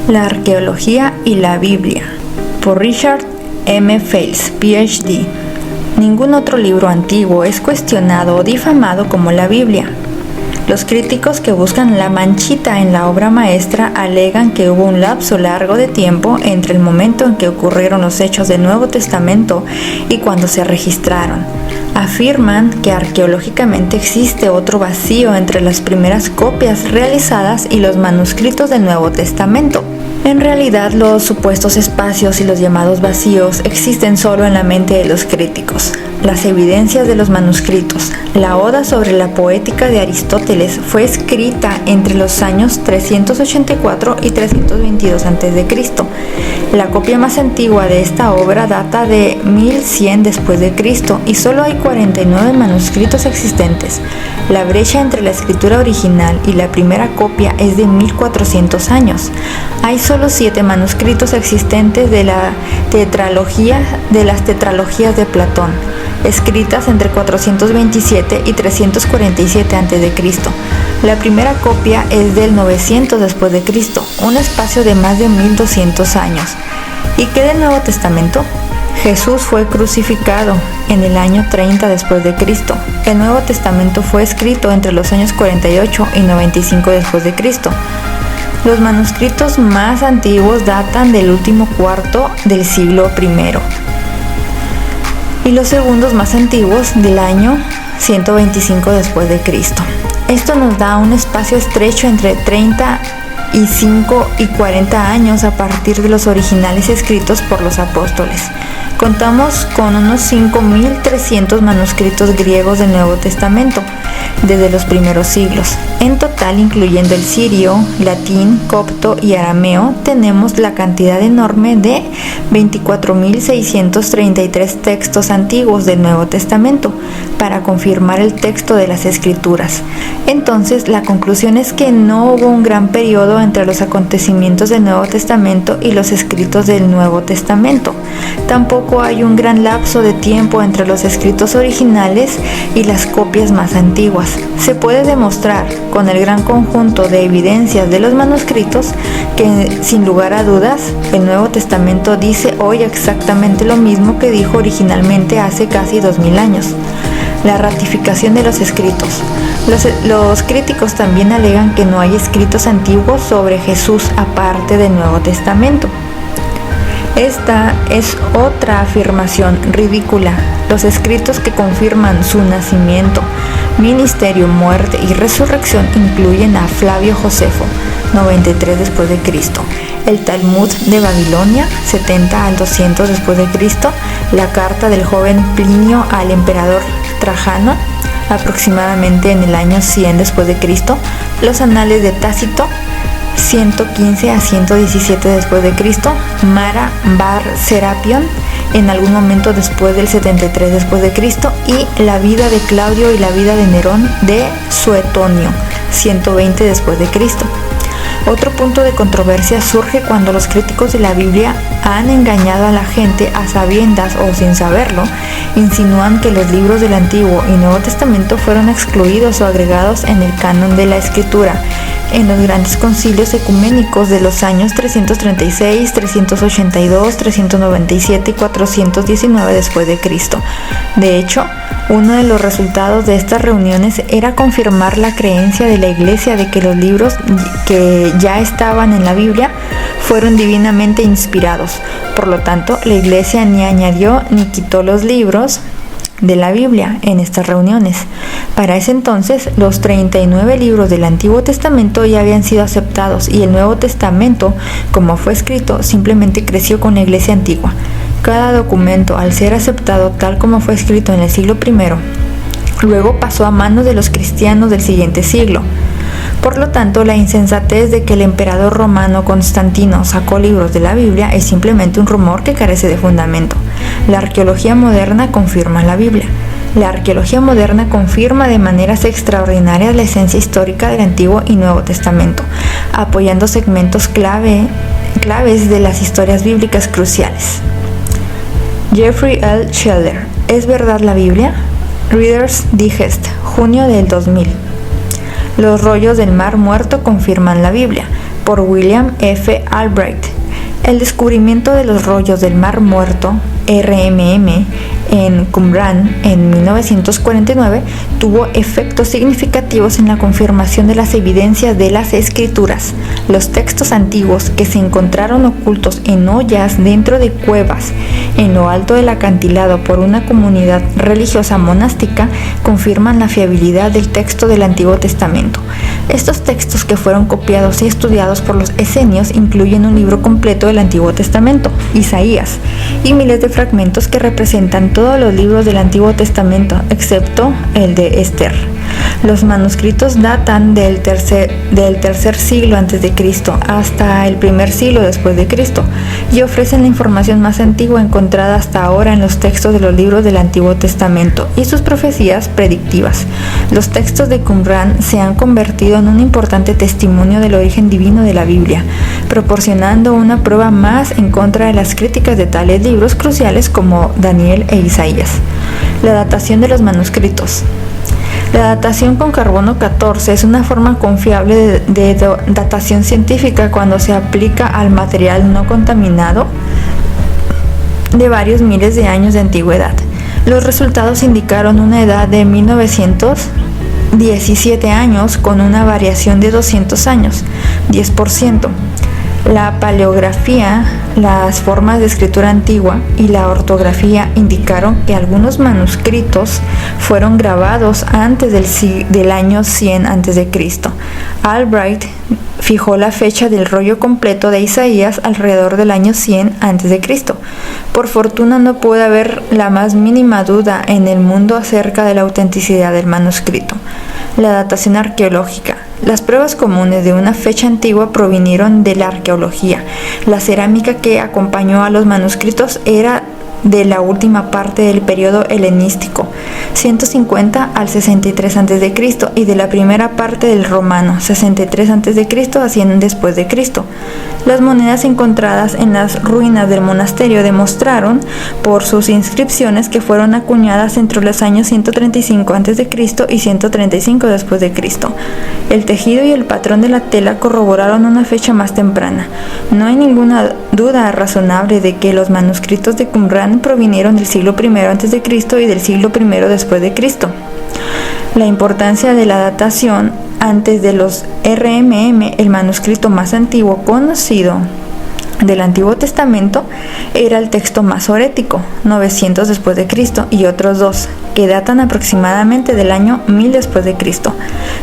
La arqueología y la Biblia, por Richard M. Fales, Ph.D. Ningún otro libro antiguo es cuestionado o difamado como la Biblia. Los críticos que buscan la manchita en la obra maestra alegan que hubo un lapso largo de tiempo entre el momento en que ocurrieron los hechos del Nuevo Testamento y cuando se registraron. Afirman que arqueológicamente existe otro vacío entre las primeras copias realizadas y los manuscritos del Nuevo Testamento. En realidad, los supuestos espacios y los llamados vacíos existen solo en la mente de los críticos. Las evidencias de los manuscritos. La Oda sobre la poética de Aristóteles fue escrita entre los años 384 y 322 a.C. La copia más antigua de esta obra data de 1100 después de Cristo y solo hay 49 manuscritos existentes. La brecha entre la escritura original y la primera copia es de 1400 años. Hay solo 7 manuscritos existentes de las tetralogías de Platón, escritas entre 427 y 347 a.C. La primera copia es del 900 después de Cristo, un espacio de más de 1200 años. ¿Y qué del Nuevo Testamento? Jesús fue crucificado en el año 30 después de Cristo. El Nuevo Testamento fue escrito entre los años 48 y 95 después de Cristo. Los manuscritos más antiguos datan del último cuarto del siglo I y los segundos más antiguos del año 125 después de Cristo. Esto nos da un espacio estrecho entre 35 y 40 años a partir de los originales escritos por los apóstoles. Contamos con unos 5.300 manuscritos griegos del Nuevo Testamento desde los primeros siglos. En total, incluyendo el sirio, latín, copto y arameo, tenemos la cantidad enorme de 24.633 textos antiguos del Nuevo Testamento para confirmar el texto de las Escrituras. Entonces, la conclusión es que no hubo un gran periodo entre los acontecimientos del Nuevo Testamento y los escritos del Nuevo Testamento. Tampoco hay un gran lapso de tiempo entre los escritos originales y las copias más antiguas. Se puede demostrar con el gran conjunto de evidencias de los manuscritos que, sin lugar a dudas, el Nuevo Testamento dice hoy exactamente lo mismo que dijo originalmente hace casi 2000 años. La ratificación de los escritos. Los críticos también alegan que no hay escritos antiguos sobre Jesús aparte del Nuevo Testamento. Esta es otra afirmación ridícula. Los escritos que confirman su nacimiento, ministerio, muerte y resurrección incluyen a Flavio Josefo, 93 después de Cristo, el Talmud de Babilonia, 70 al 200 después de Cristo, la carta del joven Plinio al emperador Trajano, aproximadamente en el año 100 después de Cristo, los anales de Tácito, 115 a 117 después de Cristo, Mara Bar Serapión, en algún momento después del 73 después de Cristo, y la vida de Claudio y la vida de Nerón de Suetonio, 120 después de Cristo. Otro punto de controversia surge cuando los críticos de la Biblia han engañado a la gente a sabiendas o sin saberlo, insinúan que los libros del Antiguo y Nuevo Testamento fueron excluidos o agregados en el canon de la Escritura en los grandes concilios ecuménicos de los años 336, 382, 397 y 419 después de Cristo. De hecho, uno de los resultados de estas reuniones era confirmar la creencia de la Iglesia de que los libros que ya estaban en la Biblia fueron divinamente inspirados. Por lo tanto, la Iglesia ni añadió ni quitó los libros de la Biblia en estas reuniones. Para ese entonces, los 39 libros del Antiguo Testamento ya habían sido aceptados y el Nuevo Testamento, como fue escrito, simplemente creció con la Iglesia antigua. Cada documento, al ser aceptado tal como fue escrito en el siglo I, luego pasó a manos de los cristianos del siguiente siglo. Por lo tanto, la insensatez de que el emperador romano Constantino sacó libros de la Biblia es simplemente un rumor que carece de fundamento. La arqueología moderna confirma la Biblia. La arqueología moderna confirma de maneras extraordinarias la esencia histórica del Antiguo y Nuevo Testamento, apoyando segmentos claves de las historias bíblicas cruciales. Jeffrey L. Schiller, ¿es verdad la Biblia? Reader's Digest, junio del 2000. Los rollos del Mar Muerto confirman la Biblia. por William F. Albright. El descubrimiento de los rollos del Mar Muerto, RMM, en Qumran en 1949 tuvo efectos significativos en la confirmación de las evidencias de las escrituras. Los textos antiguos que se encontraron ocultos en ollas dentro de cuevas en lo alto del acantilado por una comunidad religiosa monástica confirman la fiabilidad del texto del Antiguo Testamento. Estos textos, que fueron copiados y estudiados por los esenios, incluyen un libro completo del Antiguo Testamento, Isaías, y miles de fragmentos que representan todos los libros del Antiguo Testamento, excepto el de Esther. Los manuscritos datan del tercer siglo antes de Cristo hasta el primer siglo después de Cristo y ofrecen la información más antigua encontrada hasta ahora en los textos de los libros del Antiguo Testamento y sus profecías predictivas. Los textos de Qumran se han convertido en un importante testimonio del origen divino de la Biblia, proporcionando una prueba más en contra de las críticas de tales libros cruciales como Daniel e Isaías. La datación de los manuscritos. La datación con carbono 14 es una forma confiable de datación científica cuando se aplica al material no contaminado de varios miles de años de antigüedad. Los resultados indicaron una edad de 1917 años con una variación de 200 años, 10%. La paleografía, las formas de escritura antigua y la ortografía indicaron que algunos manuscritos fueron grabados antes del año 100 a.C. Albright fijó la fecha del rollo completo de Isaías alrededor del año 100 a.C. Por fortuna no puede haber la más mínima duda en el mundo acerca de la autenticidad del manuscrito. La datación arqueológica. Las pruebas comunes de una fecha antigua provinieron de la arqueología. La cerámica que acompañó a los manuscritos era de la última parte del periodo helenístico, 150 al 63 a.C., y de la primera parte del romano, 63 a.C. a 100 después de Cristo. Las monedas encontradas en las ruinas del monasterio demostraron por sus inscripciones que fueron acuñadas entre los años 135 a.C. y 135 después de Cristo. El tejido y el patrón de la tela corroboraron una fecha más temprana. No hay ninguna duda razonable de que los manuscritos de Qumran provinieron del siglo I a.C. y del siglo I después de Cristo. La importancia de la datación. Antes de los RMM, el manuscrito más antiguo conocido del Antiguo Testamento era el texto masorético, 900 después de Cristo, y otros dos que datan aproximadamente del año 1000 después de Cristo,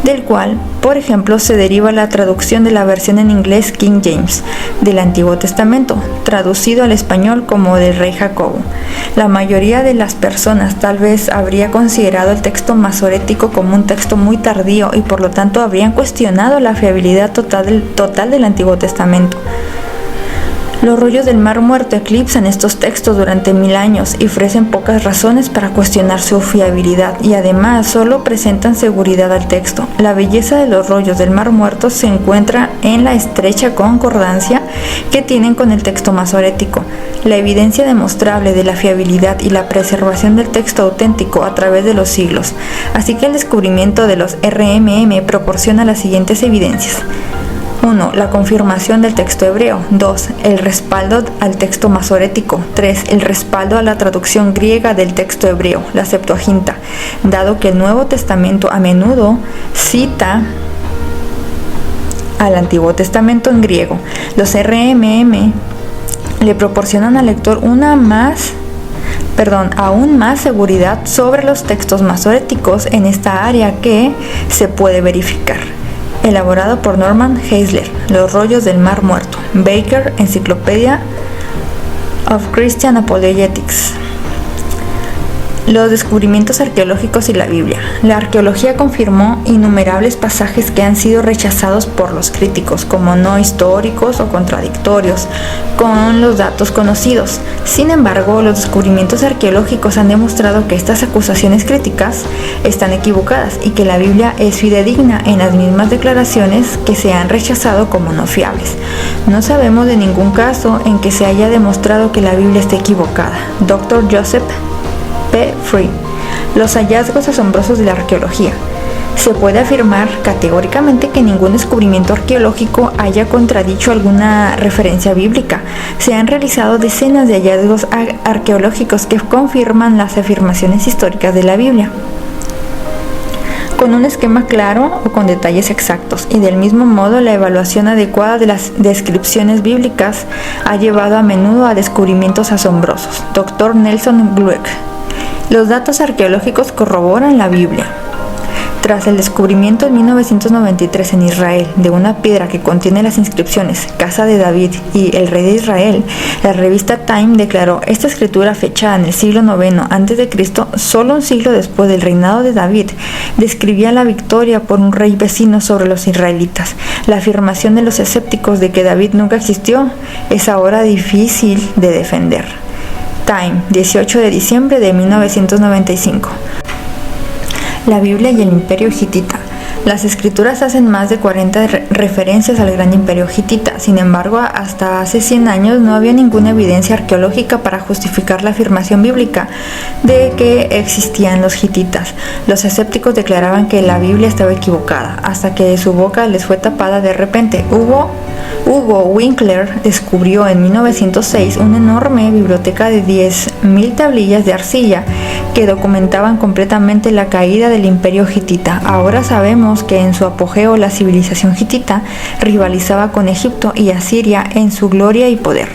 del cual, por ejemplo, se deriva la traducción de la versión en inglés King James del Antiguo Testamento, traducido al español como del Rey Jacobo. La mayoría de las personas tal vez habría considerado el texto masorético como un texto muy tardío y por lo tanto habrían cuestionado la fiabilidad total del Antiguo Testamento. Los rollos del Mar Muerto eclipsan estos textos durante 1000 años y ofrecen pocas razones para cuestionar su fiabilidad y además solo presentan seguridad al texto. La belleza de los rollos del Mar Muerto se encuentra en la estrecha concordancia que tienen con el texto masorético, la evidencia demostrable de la fiabilidad y la preservación del texto auténtico a través de los siglos. Así que el descubrimiento de los RMM proporciona las siguientes evidencias. 1. La confirmación del texto hebreo. 2. El respaldo al texto masorético. 3. El respaldo a la traducción griega del texto hebreo, la Septuaginta, dado que el Nuevo Testamento a menudo cita al Antiguo Testamento en griego. Los RMM le proporcionan al lector aún más seguridad sobre los textos masoréticos en esta área que se puede verificar. Elaborado por Norman Geisler, Los rollos del Mar Muerto, Baker, Encyclopedia of Christian Apologetics. Los descubrimientos arqueológicos y la Biblia. La arqueología confirmó innumerables pasajes que han sido rechazados por los críticos como no históricos o contradictorios con los datos conocidos. Sin embargo, los descubrimientos arqueológicos han demostrado que estas acusaciones críticas están equivocadas y que la Biblia es fidedigna en las mismas declaraciones que se han rechazado como no fiables. No sabemos de ningún caso en que se haya demostrado que la Biblia esté equivocada. Dr. Joseph P. Free. Los hallazgos asombrosos de la arqueología. Se puede afirmar categóricamente que ningún descubrimiento arqueológico haya contradicho alguna referencia bíblica. Se han realizado decenas de hallazgos arqueológicos que confirman las afirmaciones históricas de la Biblia, con un esquema claro o con detalles exactos, y del mismo modo la evaluación adecuada de las descripciones bíblicas ha llevado a menudo a descubrimientos asombrosos. Dr. Nelson Glueck. Los datos arqueológicos corroboran la Biblia. Tras el descubrimiento en 1993 en Israel de una piedra que contiene las inscripciones Casa de David y el Rey de Israel, la revista Time declaró: esta escritura, fechada en el siglo IX a.C., solo un siglo después del reinado de David, describía la victoria por un rey vecino sobre los israelitas. La afirmación de los escépticos de que David nunca existió es ahora difícil de defender. Time, 18 de diciembre de 1995. La Biblia y el Imperio Hitita. Las escrituras hacen más de 40 referencias al gran imperio hitita. Sin embargo, hasta hace 100 años no había ninguna evidencia arqueológica para justificar la afirmación bíblica de que existían los hititas. Los escépticos declaraban que la Biblia estaba equivocada, hasta que su boca les fue tapada de repente. Hugo Winkler descubrió en 1906 una enorme biblioteca de 10.000 tablillas de arcilla que documentaban completamente la caída del imperio hitita. Ahora sabemos que en su apogeo la civilización hitita rivalizaba con Egipto y Asiria en su gloria y poder.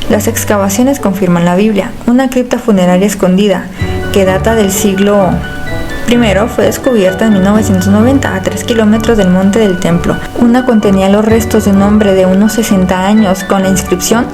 Las excavaciones confirman la Biblia. Una cripta funeraria escondida que data del siglo I fue descubierta en 1990 a 3 kilómetros del monte del templo. Una contenía los restos de un hombre de unos 60 años con la inscripción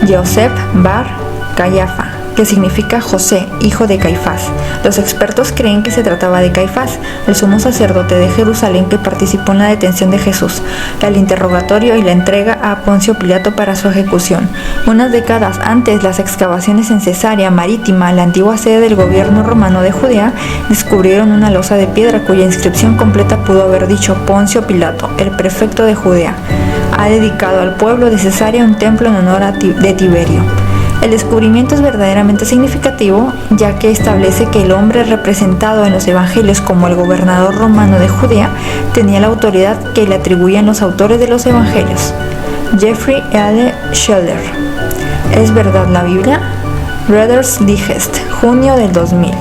Yosef Bar Cayafa, que significa José, hijo de Caifás. Los expertos creen que se trataba de Caifás, el sumo sacerdote de Jerusalén que participó en la detención de Jesús, el interrogatorio y la entrega a Poncio Pilato para su ejecución. Unas décadas antes, las excavaciones en Cesarea Marítima, la antigua sede del gobierno romano de Judea, descubrieron una losa de piedra cuya inscripción completa pudo haber dicho: Poncio Pilato, el prefecto de Judea, ha dedicado al pueblo de Cesarea un templo en honor de Tiberio. El descubrimiento es verdaderamente significativo, ya que establece que el hombre representado en los evangelios como el gobernador romano de Judea tenía la autoridad que le atribuían los autores de los evangelios. Jeffrey L. Scheller. ¿Es verdad la Biblia? Reader's Digest, junio del 2000.